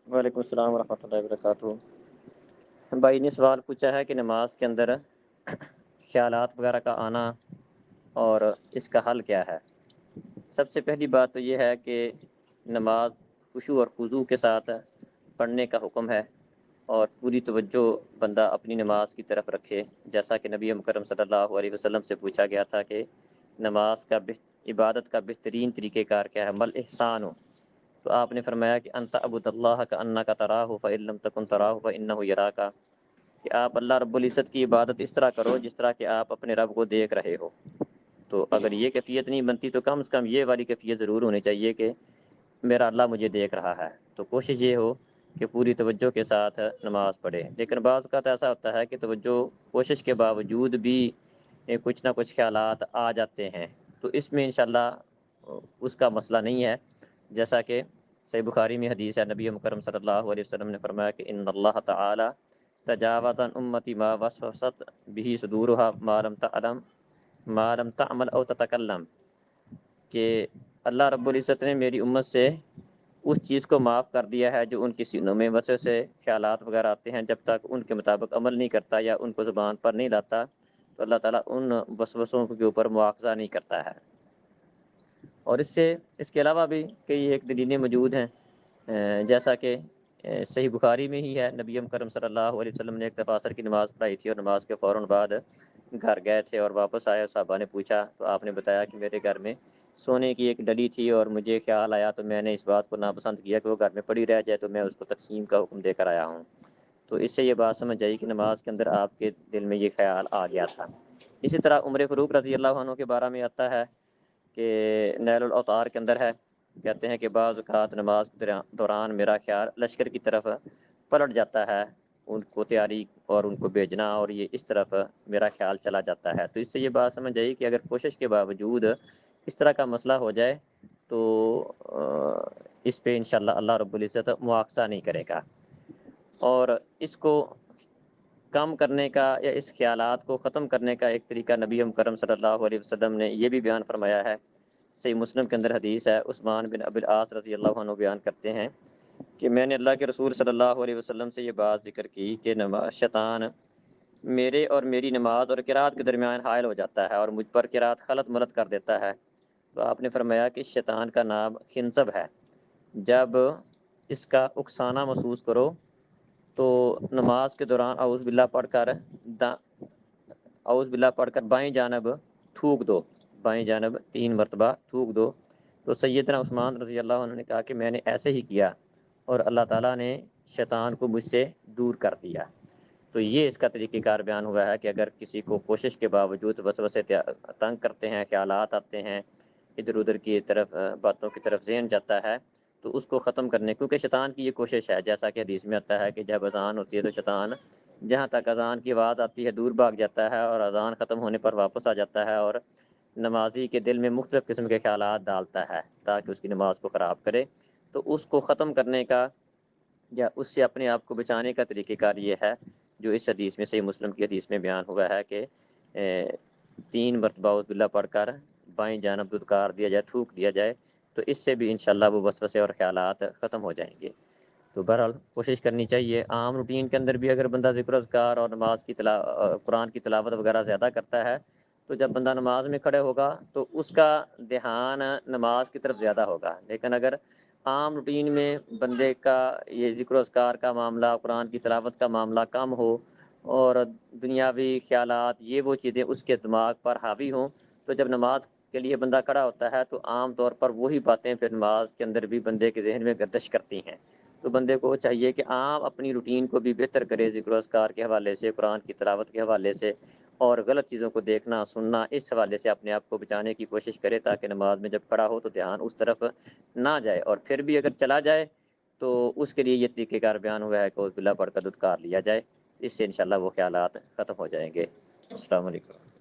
وعلیکم السلام ورحمۃ اللہ وبرکاتہ۔ بھائی نے سوال پوچھا ہے کہ نماز کے اندر خیالات وغیرہ کا آنا اور اس کا حل کیا ہے۔ سب سے پہلی بات تو یہ ہے کہ نماز خشوع اور خضوع کے ساتھ پڑھنے کا حکم ہے، اور پوری توجہ بندہ اپنی نماز کی طرف رکھے، جیسا کہ نبی مکرم صلی اللہ علیہ وسلم سے پوچھا گیا تھا کہ نماز کا عبادت کا بہترین طریقہ کار کیا ہے، مل احسان ہو، تو آپ نے فرمایا کہ انت عبد اللہ کا انک تراہ فإن لم تکن تراہ فإنہ یراک، کہ آپ اللہ رب العزت کی عبادت اس طرح کرو جس طرح کہ آپ اپنے رب کو دیکھ رہے ہو۔ تو اگر یہ کیفیت نہیں بنتی تو کم از کم یہ والی کیفیت ضرور ہونی چاہیے کہ میرا اللہ مجھے دیکھ رہا ہے۔ تو کوشش یہ ہو کہ پوری توجہ کے ساتھ نماز پڑھے، لیکن بعض اوقات ایسا ہوتا ہے کہ توجہ کوشش کے باوجود بھی کچھ نہ کچھ خیالات آ جاتے ہیں، تو اس میں انشاءاللہ اس کا مسئلہ نہیں ہے، جیسا کہ صحیح بخاری میں حدیث ہے، نبی مکرم صلی اللہ علیہ وسلم نے فرمایا کہ ان اللہ تعالی تجاوز عن امتی ما وسوست به صدورها ما لم تعمل او تتکلم، کہ اللہ رب العزت نے میری امت سے اس چیز کو معاف کر دیا ہے جو ان کی سینوں میں وسوسے خیالات وغیرہ آتے ہیں، جب تک ان کے مطابق عمل نہیں کرتا یا ان کو زبان پر نہیں لاتا تو اللہ تعالیٰ ان وسوسوں کے اوپر مواخذہ نہیں کرتا ہے۔ اور اس کے علاوہ بھی کئی ایک دلیلیں موجود ہیں، جیسا کہ صحیح بخاری میں ہی ہے، نبی کرم صلی اللہ علیہ وسلم نے ایک دفعہ عصر کی نماز پڑھائی تھی، اور نماز کے فوراً بعد گھر گئے تھے اور واپس آئے، صحابہ نے پوچھا تو آپ نے بتایا کہ میرے گھر میں سونے کی ایک ڈلی تھی اور مجھے خیال آیا تو میں نے اس بات کو ناپسند کیا کہ وہ گھر میں پڑی رہ جائے، تو میں اس کو تقسیم کا حکم دے کر آیا ہوں۔ تو اس سے یہ بات سمجھ آئی کہ نماز کے اندر آپ کے دل میں یہ خیال آ گیا تھا۔ اسی طرح عمر فاروق رضی اللہ عنہ کے بارے میں آتا ہے کہ نیل الاوطار کے اندر ہے، کہتے ہیں کہ بعض اوقات نماز کے دوران میرا خیال لشکر کی طرف پلٹ جاتا ہے، ان کو تیاری اور ان کو بھیجنا، اور یہ اس طرف میرا خیال چلا جاتا ہے۔ تو اس سے یہ بات سمجھ آئی کہ اگر کوشش کے باوجود اس طرح کا مسئلہ ہو جائے تو اس پہ انشاءاللہ اللہ رب العزت مواخذہ نہیں کرے گا۔ اور اس کو کم کرنے کا یا اس خیالات کو ختم کرنے کا ایک طریقہ نبی کرم صلی اللہ علیہ وسلم نے یہ بھی بیان فرمایا ہے، صحیح مسلم کے اندر حدیث ہے، عثمان بن ابی العاص رضی اللہ عنہ بیان کرتے ہیں کہ میں نے اللہ کے رسول صلی اللہ علیہ وسلم سے یہ بات ذکر کی کہ شیطان میرے اور میری نماز اور قرات کے درمیان حائل ہو جاتا ہے اور مجھ پر قرات خلط ملط کر دیتا ہے۔ تو آپ نے فرمایا کہ شیطان کا نام خنزب ہے، جب اس کا اکسانا محسوس کرو تو نماز کے دوران اعوذ باللہ پڑھ کر بائیں جانب تھوک دو، بائیں جانب 3 مرتبہ تھوک دو۔ تو سیدنا عثمان رضی اللہ عنہ نے کہا کہ میں نے ایسے ہی کیا اور اللہ تعالیٰ نے شیطان کو مجھ سے دور کر دیا۔ تو یہ اس کا طریقہ کار بیان ہوا ہے کہ اگر کسی کو کوشش کے باوجود وسوسے تنگ کرتے ہیں، خیالات آتے ہیں، ادھر ادھر کی طرف باتوں کی طرف ذہن جاتا ہے، تو اس کو ختم کرنے، کیونکہ شیطان کی یہ کوشش ہے، جیسا کہ حدیث میں آتا ہے کہ جب اذان ہوتی ہے تو شیطان جہاں تک اذان کی آواز آتی ہے دور بھاگ جاتا ہے، اور اذان ختم ہونے پر واپس آ جاتا ہے اور نمازی کے دل میں مختلف قسم کے خیالات ڈالتا ہے تاکہ اس کی نماز کو خراب کرے۔ تو اس کو ختم کرنے کا یا اس سے اپنے آپ کو بچانے کا طریقہ کار یہ ہے جو اس حدیث میں، صحیح مسلم کی حدیث میں بیان ہوا ہے کہ 3 مرتبہ اعوذ باللہ پڑھ کر بائیں جانب دھتکار دیا جائے، تھوک دیا جائے، تو اس سے بھی انشاءاللہ وہ وسوسے اور خیالات ختم ہو جائیں گے۔ تو بہرحال کوشش کرنی چاہیے، عام روٹین کے اندر بھی اگر بندہ ذکر اذکار اور نماز کی قرآن کی تلاوت وغیرہ زیادہ کرتا ہے تو جب بندہ نماز میں کھڑے ہوگا تو اس کا دھیان نماز کی طرف زیادہ ہوگا، لیکن اگر عام روٹین میں بندے کا یہ ذکر و اذکار کا معاملہ، قرآن کی تلاوت کا معاملہ کم ہو اور دنیاوی خیالات یہ وہ چیزیں اس کے دماغ پر حاوی ہوں، تو جب نماز کے لیے بندہ کھڑا ہوتا ہے تو عام طور پر وہی باتیں پھر نماز کے اندر بھی بندے کے ذہن میں گردش کرتی ہیں۔ تو بندے کو چاہیے کہ عام اپنی روٹین کو بھی بہتر کرے، ذکر و اذکار کے حوالے سے، قرآن کی تلاوت کے حوالے سے، اور غلط چیزوں کو دیکھنا سننا اس حوالے سے اپنے آپ کو بچانے کی کوشش کرے، تاکہ نماز میں جب کھڑا ہو تو دھیان اس طرف نہ جائے، اور پھر بھی اگر چلا جائے تو اس کے لیے یہ طریقہ کار بیان ہوا ہے کہ اعوذ باللہ پڑھ کر دھتکار لیا جائے، اس سے انشاءاللہ وہ خیالات ختم ہو جائیں گے۔ السلام علیکم۔